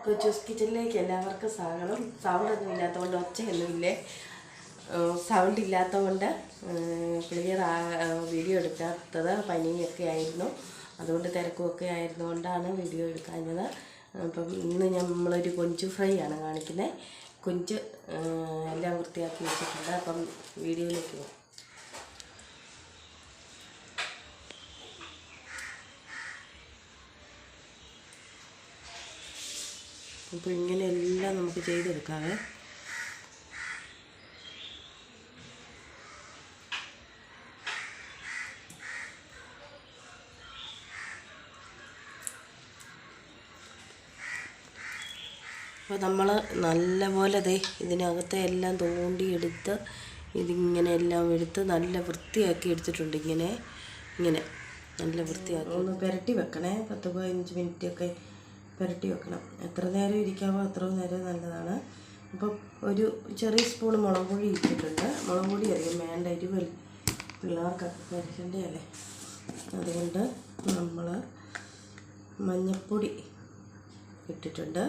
കൊച്ചൂസ് കിച്ചണിലേക്ക് എല്ലാവർക്കും സ്വാഗതം. സൗണ്ടൊന്നും ഇല്ലാത്തതുകൊണ്ട് ഒച്ചയൊന്നുമില്ലേ, സൗണ്ട് ഇല്ലാത്തതുകൊണ്ട് ക്ലിയർ വീഡിയോ എടുക്കാത്തത്. പനിയൊക്കെ ആയിരുന്നു, അതുകൊണ്ട് തിരക്കുമൊക്കെ ആയിരുന്നുകൊണ്ടാണ് വീഡിയോ എടുക്കാഞ്ഞത്. അപ്പം ഇന്ന് നമ്മളൊരു കൊഞ്ച് ഫ്രൈ ആണ് കാണിക്കുന്നത്. കൊഞ്ച് എല്ലാം വൃത്തിയാക്കി വെച്ചിട്ടുണ്ട്. അപ്പം വീഡിയോയിലേക്ക് പോകും. അപ്പോൾ ഇങ്ങനെയെല്ലാം നമുക്ക് ചെയ്തെടുക്കാവേ. അപ്പോൾ നമ്മൾ നല്ലപോലെ ഇതിനകത്തെ എല്ലാം തോണ്ടിയെടുത്ത് ഇതിങ്ങനെ എല്ലാം എടുത്ത് നല്ല വൃത്തിയാക്കി എടുത്തിട്ടുണ്ട്. ഇങ്ങനെ നല്ല വൃത്തിയാക്കി ഒന്ന് പുരട്ടി വെക്കണേ. 10-15 മിനിറ്റൊക്കെ പുരട്ടി വെക്കണം. എത്ര നേരം ഇരിക്കാമോ അത്ര നേരം നല്ലതാണ്. അപ്പം ഒരു ചെറിയ സ്പൂൺ മുളക് പൊടി ഇട്ടിട്ടുണ്ട്. മുളക് പൊടി അധികം വേണ്ട, എരിവ് പിള്ളേർക്കൊക്കെ കഴിക്കണ്ടേ അല്ലേ. അതുകൊണ്ട് നമ്മൾ മഞ്ഞൾപ്പൊടി ഇട്ടിട്ടുണ്ട്.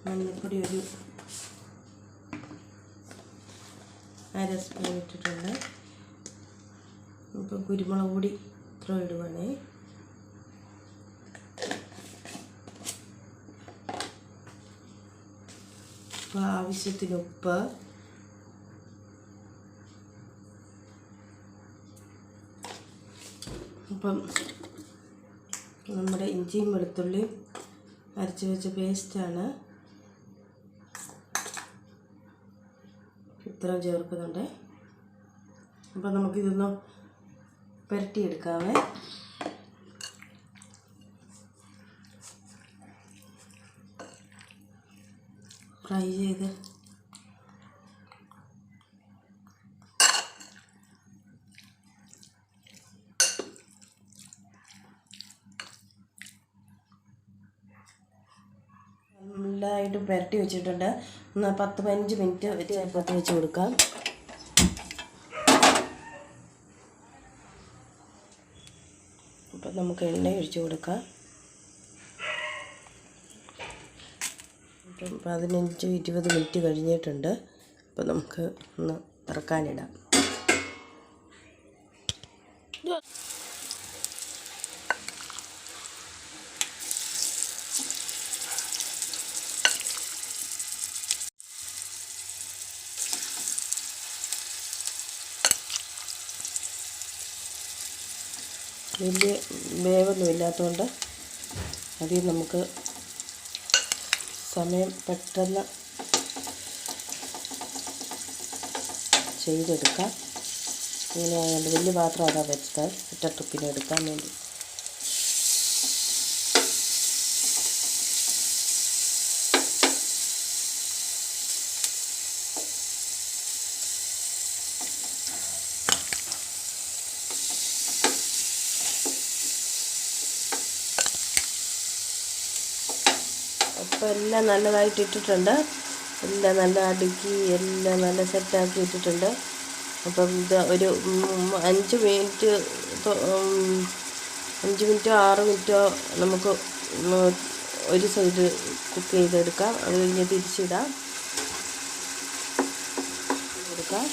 മഞ്ഞൾപ്പൊടി ഒരു 1/2 സ്പൂൺ ഇട്ടിട്ടുണ്ട്. ഇപ്പം കുരുമുളക് പൊടി ഇത്ര ഇടുവാണേ. അപ്പോൾ ആവശ്യത്തിന് ഉപ്പ്, അപ്പം നമ്മുടെ ഇഞ്ചിയും വെളുത്തുള്ളിയും അരച്ച് വെച്ച പേസ്റ്റാണ് ഇത്ര ചേർക്കുന്നുണ്ട്. അപ്പം നമുക്കിതൊന്ന് പുരട്ടിയെടുക്കാവേ. ഫ്രൈ ചെയ്ത് നല്ലതായിട്ട് പുരട്ടി വെച്ചിട്ടുണ്ട്. 10-15 മിനിറ്റ് അടുപ്പത്ത് വെച്ച് കൊടുക്കാം. അപ്പം നമുക്ക് എണ്ണ ഒഴിച്ച് കൊടുക്കാം. ഇപ്പം 15-20 മിനിറ്റ് കഴിഞ്ഞിട്ടുണ്ട്. അപ്പം നമുക്ക് ഒന്ന് ഇറക്കാനിടാം. വലിയ വേവൊന്നും ഇല്ലാത്തതുകൊണ്ട് അതിൽ നമുക്ക് സമയം പെട്ടെന്ന് ചെയ്തെടുക്കാം. ഇങ്ങനെ ആയതുകൊണ്ട് വലിയ പാത്രം അതാ വെച്ചാൽ ഒറ്റ ട്രിപ്പിന് എടുക്കാൻ വേണ്ടി. അപ്പോൾ എല്ലാം നല്ലതായിട്ട് ഇട്ടിട്ടുണ്ട്. എല്ലാം നല്ല അടുക്കി എല്ലാം നല്ല സെറ്റാക്കി ഇട്ടിട്ടുണ്ട്. അപ്പം ഇത് ഒരു 5 മിനിറ്റോ 6 മിനിറ്റോ നമുക്ക് ഒരു സൈഡ് കുക്ക് ചെയ്തെടുക്കാം. അത് കഴിഞ്ഞ് തിരിച്ചിടാം. എടുക്കാം.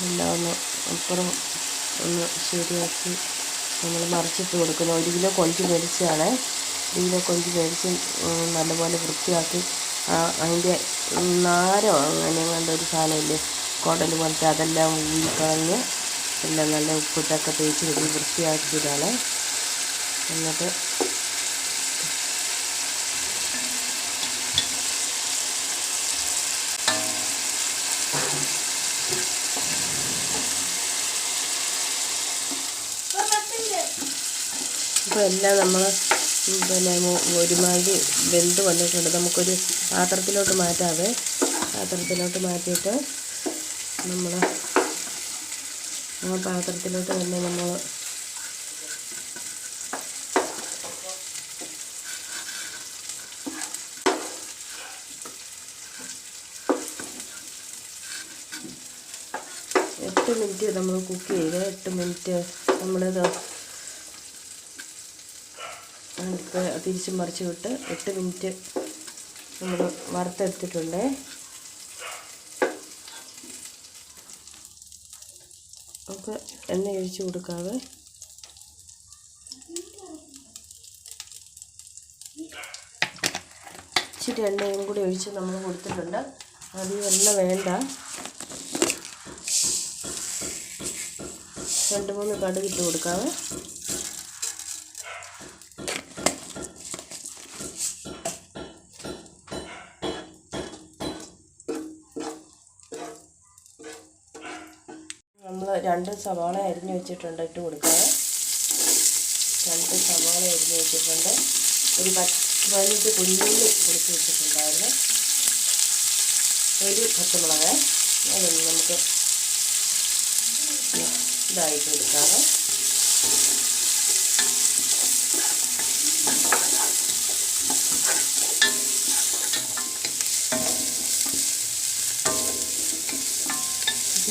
എല്ലാം അപ്പുറം ഒന്ന് ശരിയാക്കി നമ്മൾ മറിച്ചിട്ട് കൊടുക്കുന്നു. 1 കിലോ കൊഞ്ച് മേടിച്ചതാണ്. 1 കിലോ കൊഞ്ച് മേടിച്ച് നല്ലപോലെ വൃത്തിയാക്കി അതിൻ്റെ നാരോ അങ്ങനെ കണ്ടൊരു സാധനമില്ലേ, കുടൽ പോലത്തെ, അതെല്ലാം ഊരിക്കളഞ്ഞ് എല്ലാം നല്ല ഉപ്പിട്ടൊക്കെ തേച്ച് വെച്ച് വൃത്തിയാക്കിയതാണ്. എന്നിട്ട് ഇപ്പോൾ എല്ലാം നമ്മൾ ഒരുമാതിരി വെന്ത് വന്നിട്ടുണ്ട്. നമുക്കൊരു പാത്രത്തിലോട്ട് മാറ്റാവേ. പാത്രത്തിലോട്ട് മാറ്റിയിട്ട് നമ്മൾ ആ പാത്രത്തിലോട്ട് തന്നെ നമ്മൾ എട്ട് മിനിറ്റ് നമ്മൾ കുക്ക് ചെയ്ത് 8 മിനിറ്റ് നമ്മളിത് തിരിച്ചും മറിച്ച് വിട്ട് 8 മിനിറ്റ് നമ്മൾ വറുത്തെടുത്തിട്ടുണ്ട്. നമുക്ക് എണ്ണ ഒഴിച്ച് കൊടുക്കാവേ. ഇച്ചിരി എണ്ണയും കൂടി ഒഴിച്ച് നമ്മൾ കൊടുത്തിട്ടുണ്ട്. അധികം എണ്ണ വേണ്ട. 2-3 കടുകിട്ട് കൊടുക്കാവേ. നമ്മൾ 2 സവാള അരിഞ്ഞ് വെച്ചിട്ടുണ്ട്, ഇട്ട് കൊടുക്കാവേ. 2 സവാള അരിഞ്ഞ് വെച്ചിട്ടുണ്ട്. ഒരു 15 കുഞ്ഞുള്ളി പൊടിച്ച് വെച്ചിട്ടുണ്ടായിരുന്നു. ഒരു പച്ചമുളക് അതൊന്ന് നമുക്ക് ഇതായിട്ട് കൊടുക്കാവേ.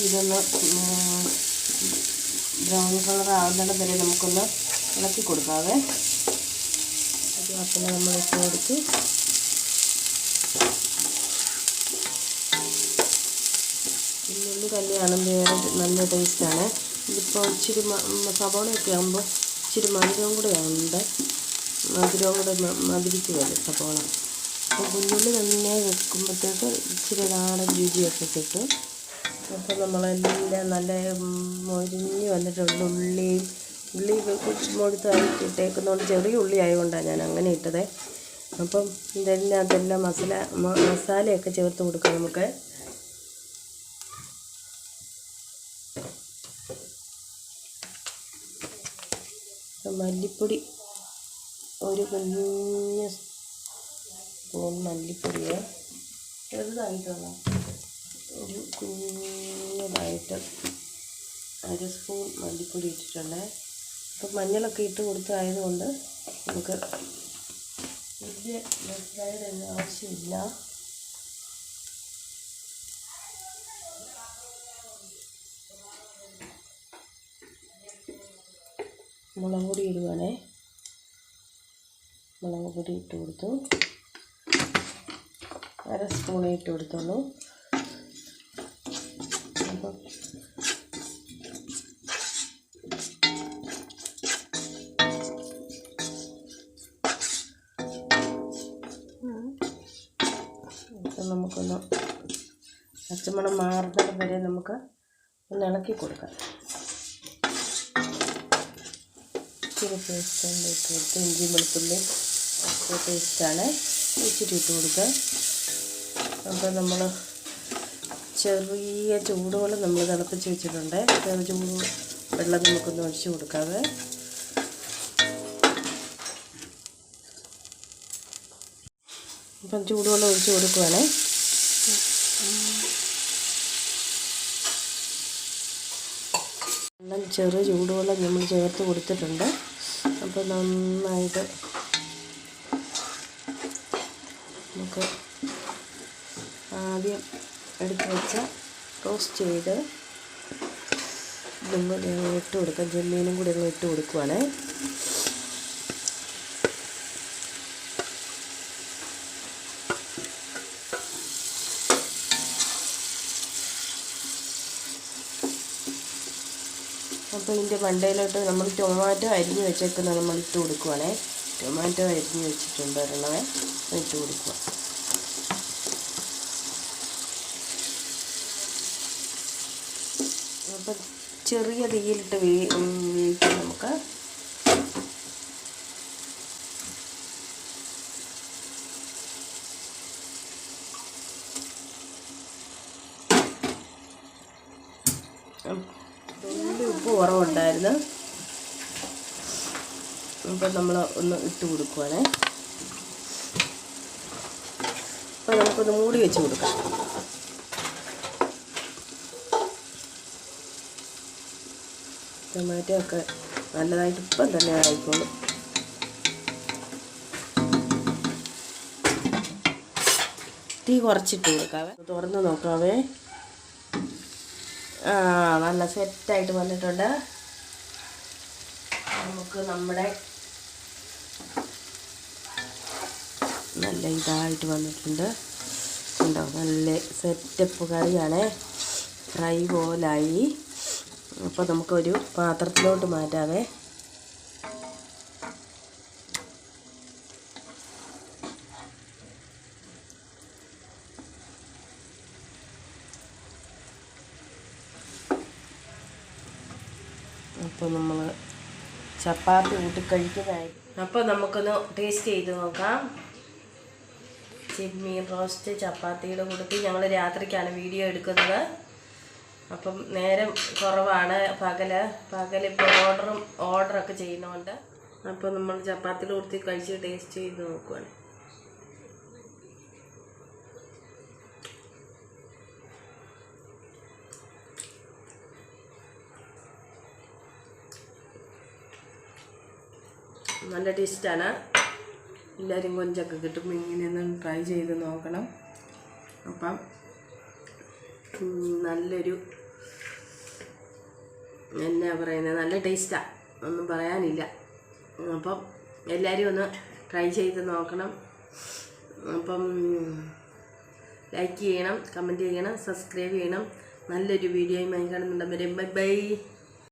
ഇതൊന്ന് ബ്രൗൺ കളർ ആവുന്നിടം വരെ നമുക്കൊന്ന് ഇളക്കി കൊടുക്കാവേ. അപ്പം നമ്മൾ ഇട്ട് കൊടുത്ത് ഉള്ളി കല്ലിയാണ് വേറെ നല്ല ടേസ്റ്റാണ്. ഇതിപ്പോൾ ഇച്ചിരി സവാളയൊക്കെ ആകുമ്പോൾ ഇച്ചിരി മധുരവും കൂടെ ഉണ്ട്. മധുരവും കൂടെ മധുരിച്ച് വരും സവാള. അപ്പോൾ കുഞ്ഞുള്ളി തന്നെ വെക്കുമ്പോഴത്തേക്ക് ഇച്ചിരി നാടൻ രുചിയൊക്കെ കിട്ടും. അപ്പോൾ നമ്മളെല്ലാം നല്ല മൊരിഞ്ഞ് വന്നിട്ടുണ്ട്. ഉള്ളി മുഴുത്തായിട്ട് ഇട്ടേക്കുന്നതുകൊണ്ട് ചെറിയ ഉള്ളി ആയതുകൊണ്ടാണ് ഞാൻ അങ്ങനെ ഇട്ടത്. അപ്പം ഇതിനകത്തെല്ലാം മസാലയൊക്കെ ചേർത്ത് കൊടുക്കാം നമുക്ക്. മല്ലിപ്പൊടി ഒരു കുഞ്ഞ് സ്പൂൺ മല്ലിപ്പൊടിയെ ചെറുതായിട്ടുള്ള ഒരു കുഞ്ഞതായിട്ട് 1 സ്പൂൺ മല്ലിപ്പൊടി ഇട്ടിട്ടുണ്ട്. അപ്പം മഞ്ഞളൊക്കെ ഇട്ട് കൊടുത്തതായതുകൊണ്ട് നമുക്ക് വലിയ മസാലയുടെ ഒന്നും ആവശ്യമില്ല. മുളക് പൊടി ഇടുവാണേ. മുളക് പൊടി ഇട്ട് കൊടുത്തു. 1 സ്പൂൺ ഇട്ട് കൊടുത്തോളൂ. അപ്പം നമുക്കൊന്ന് പച്ചമണം മാറുന്നത് വരെ നമുക്ക് ഒന്ന് ഇളക്കി കൊടുക്കാം. ഇച്ചിരി പേസ്റ്റ് ഇട്ട് കൊടുത്ത് ഇഞ്ചി വെളുത്തുള്ളി പേസ്റ്റാണ് ഇച്ചിരി ഇട്ട് കൊടുക്കുക. അപ്പോൾ നമ്മൾ ചെറിയ ചൂടുവെള്ളം നമ്മൾ തിളപ്പിച്ച് വെച്ചിട്ടുണ്ട്. ചൂട് വെള്ളം നമുക്കൊന്ന് ഒഴിച്ച് കൊടുക്കാതെ. അപ്പം ചൂടുവെള്ളം ഒഴിച്ച് കൊടുക്കുവാണേ. ചെറു ചൂടുവെള്ളം നമ്മൾ ചേർത്ത് കൊടുത്തിട്ടുണ്ട്. അപ്പോൾ നന്നായിട്ട് നമുക്ക് ആദ്യം എടുത്ത് വെച്ച റോസ്റ്റ് ചെയ്ത് ഇതും കൂടി ഇട്ട് കൊടുക്കാം. ചെമ്മീനും കൂടി ഇട്ട് കൊടുക്കുവാണേ. അപ്പോൾ ഇതിൻ്റെ മണ്ടയിലോട്ട് നമ്മൾ ടൊമാറ്റോ അരിഞ്ഞ് വെച്ചേക്കുന്നത് നമ്മൾ ഇട്ട് കൊടുക്കുവാണേ. ടൊമാറ്റോ അരിഞ്ഞ് വെച്ചിട്ടുണ്ട് ഒരെണ്ണമേ ഇട്ട് കൊടുക്കുക. അപ്പം ചെറിയ തീയിലിട്ട് വേവിക്കാം നമുക്ക്. ഉപ്പ് കുറവുണ്ടായിരുന്നു. അപ്പം നമ്മൾ ഒന്ന് ഇട്ട് കൊടുക്കുവാണേ. അപ്പോൾ നമുക്കൊന്ന് മൂടി വെച്ച് കൊടുക്കാം. ടൊമാറ്റോ ഒക്കെ നല്ലതായിട്ട് ഇപ്പം തന്നെ ആയിക്കോളും. തീ കുറച്ചിട്ട് കൊടുക്കാവേ. തുറന്ന് നോക്കാവേ. നല്ല സെറ്റായിട്ട് വന്നിട്ടുണ്ട്. നമുക്ക് നമ്മുടെ നല്ല ഇതായിട്ട് വന്നിട്ടുണ്ട്. ഉണ്ടോ, നല്ല സെറ്റപ്പ് കറിയാണ്, ഫ്രൈ പോലായി. അപ്പോൾ നമുക്കൊരു പാത്രത്തിലോട്ട് മാറ്റാവേ. അപ്പോൾ നമ്മൾ ചപ്പാത്തി കൂട്ടി കഴിക്കുന്നതായി. അപ്പോൾ നമുക്കൊന്ന് ടേസ്റ്റ് ചെയ്ത് നോക്കാം. ചെമ്മീൻ റോസ്റ്റ് ചപ്പാത്തിയുടെ കൂട്ടത്തിൽ ഞങ്ങൾ രാത്രിക്കാണ് വീഡിയോ എടുക്കുന്നത്. അപ്പം നേരം കുറവാണ്, പകലിപ്പോൾ ഓർഡറൊക്കെ ചെയ്യുന്നതുകൊണ്ട്. അപ്പോൾ നമ്മൾ ചപ്പാത്തിയുടെ കൂട്ടത്തിൽ കഴിച്ച് ടേസ്റ്റ് ചെയ്ത് നോക്കുവാണ്. നല്ല ടേസ്റ്റാണ്. എല്ലാവരും കൊഞ്ചൊക്കെ കിട്ടുമ്പോൾ ഇങ്ങനെയൊന്നും ട്രൈ ചെയ്ത് നോക്കണം. അപ്പം നല്ലൊരു എന്നാ പറയുന്നത്, നല്ല ടേസ്റ്റാണ്, ഒന്നും പറയാനില്ല. അപ്പം എല്ലാവരും ഒന്ന് ട്രൈ ചെയ്ത് നോക്കണം. അപ്പം ലൈക്ക് ചെയ്യണം, കമൻറ്റ് ചെയ്യണം, സബ്സ്ക്രൈബ് ചെയ്യണം. നല്ലൊരു വീഡിയോയുമായി കാണുന്നുണ്ടെങ്കിൽ ബൈ ബൈ.